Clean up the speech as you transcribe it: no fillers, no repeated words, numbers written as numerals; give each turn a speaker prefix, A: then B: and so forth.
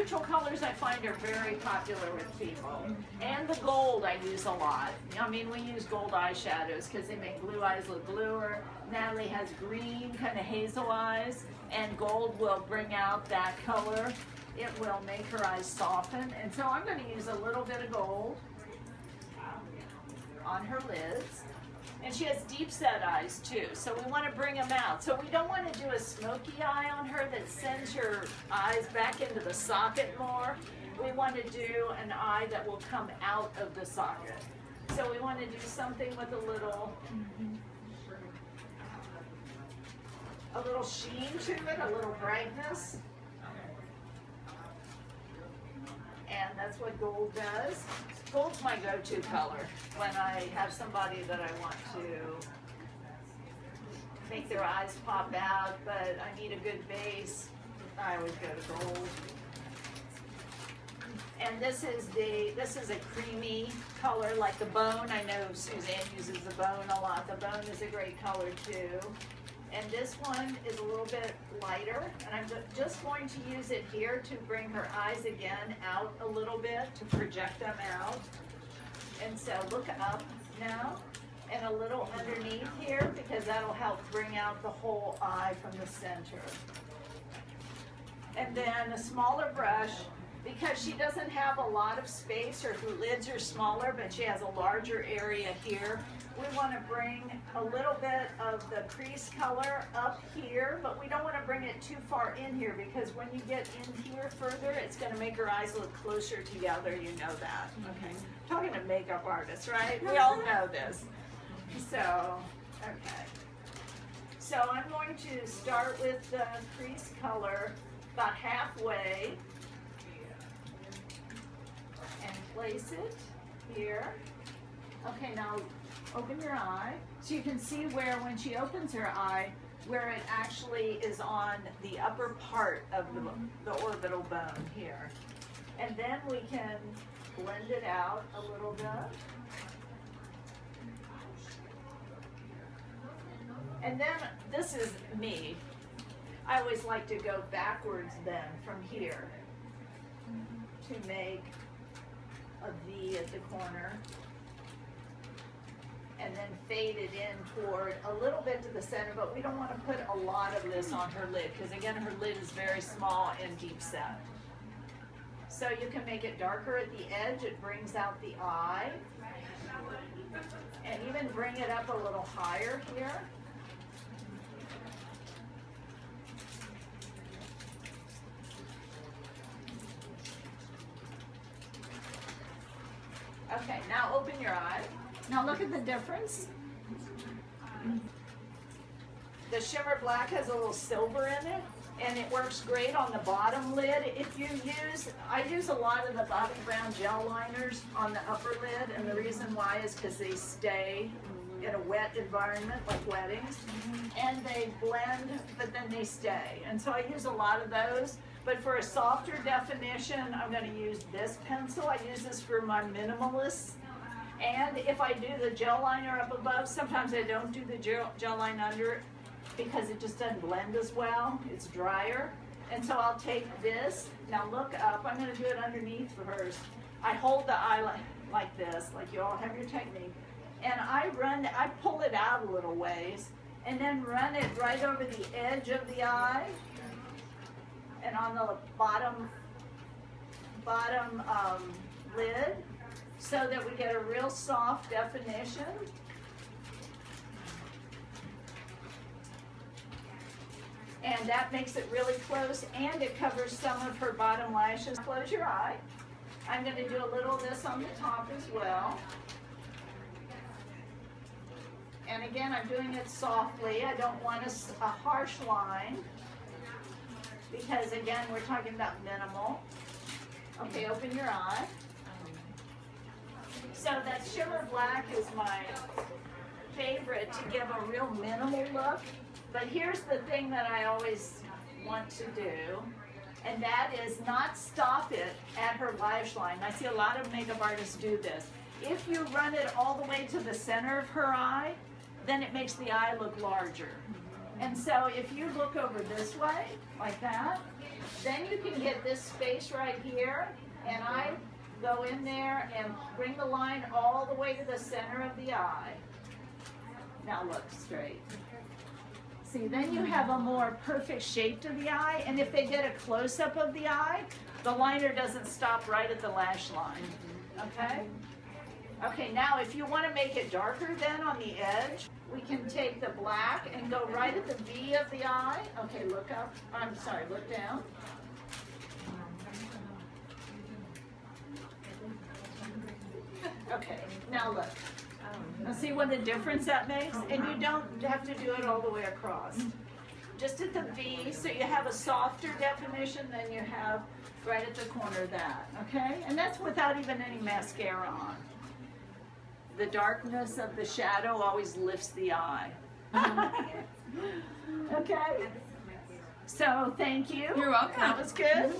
A: neutral colors I find are very popular with people. And the gold I use a lot. I mean, we use gold eyeshadows because they make blue eyes look bluer. Natalie has green, kind of hazel eyes, and gold will bring out that color. It will make her eyes soften. And so I'm going to use a little bit of gold on her lids. And she has deep set eyes too, so we want to bring them out. So we don't want to do a smoky eye on her that sends your eyes back into the socket more. We want to do an eye that will come out of the socket. So we want to do something with a little sheen to it, a little brightness. And that's what gold does. Gold's my go-to color when I have somebody that I want to make their eyes pop out, but I need a good base. I always go to gold. And this is a creamy color like the bone. I know Suzanne uses the bone a lot. The bone is a great color too. And this one is a little bit lighter, and I'm just going to use it here to bring her eyes again out a little bit, to project them out. And so look up now, and a little underneath here, because that'll help bring out the whole eye from the center. And then a smaller brush, because she doesn't have a lot of space, her lids are smaller, but she has a larger area here. We want to bring a little bit of the crease color up here, but we don't want to bring it too far in here, because when you get in here further, it's going to make her eyes look closer together. You know that. Okay. Talking to makeup artists, right? We all know this. So, okay. So I'm going to start with the crease color about halfway and place it here. Okay, now open your eye. So you can see where when she opens her eye, where it actually is on the upper part of the orbital bone here. And then we can blend it out a little bit. And then, this is me. I always like to go backwards then from here to make a V at the corner. And then fade it in toward a little bit to the center, but we don't want to put a lot of this on her lid, because again, her lid is very small and deep set. So you can make it darker at the edge. It brings out the eye. And even bring it up a little higher here. Okay, now open your eye. Now look at the difference. The shimmer black has a little silver in it, and it works great on the bottom lid. If you use, I use a lot of the Bobbi Brown gel liners on the upper lid, and the reason why is because they stay in a wet environment, like weddings, and they blend, but then they stay. And so I use a lot of those. But for a softer definition, I'm going to use this pencil. I use this for my minimalists. And if I do the gel liner up above, sometimes I don't do the gel line under because it just doesn't blend as well. It's drier. And so I'll take this. Now look up. I'm going to do it underneath first. I hold the eye like this, like you all have your technique. And I pull it out a little ways, and then run it right over the edge of the eye. And on the bottom lid, so that we get a real soft definition. And that makes it really close, and it covers some of her bottom lashes. Close your eye. I'm going to do a little of this on the top as well. And again, I'm doing it softly. I don't want a harsh line, because again, we're talking about minimal. Okay, open your eye. So that shimmer black is my favorite to give a real minimal look. But here's the thing that I always want to do, and that is not stop it at her lash line. I see a lot of makeup artists do this. If you run it all the way to the center of her eye, then it makes the eye look larger. And so if you look over this way, like that, then you can get this space right here, and I go in there and bring the line all the way to the center of the eye. Now look straight. See, then you have a more perfect shape to the eye, and if they get a close-up of the eye, the liner doesn't stop right at the lash line, okay? Okay, now if you want to make it darker then on the edge, we can take the black and go right at the V of the eye. Okay, look up, I'm sorry, look down. Okay, now look. Now see what a difference that makes? And you don't have to do it all the way across. Just at the V, so you have a softer definition than you have right at the corner of that, okay? And that's without even any mascara on. The darkness of the shadow always lifts the eye. Okay? So thank you.
B: You're welcome.
A: That was good.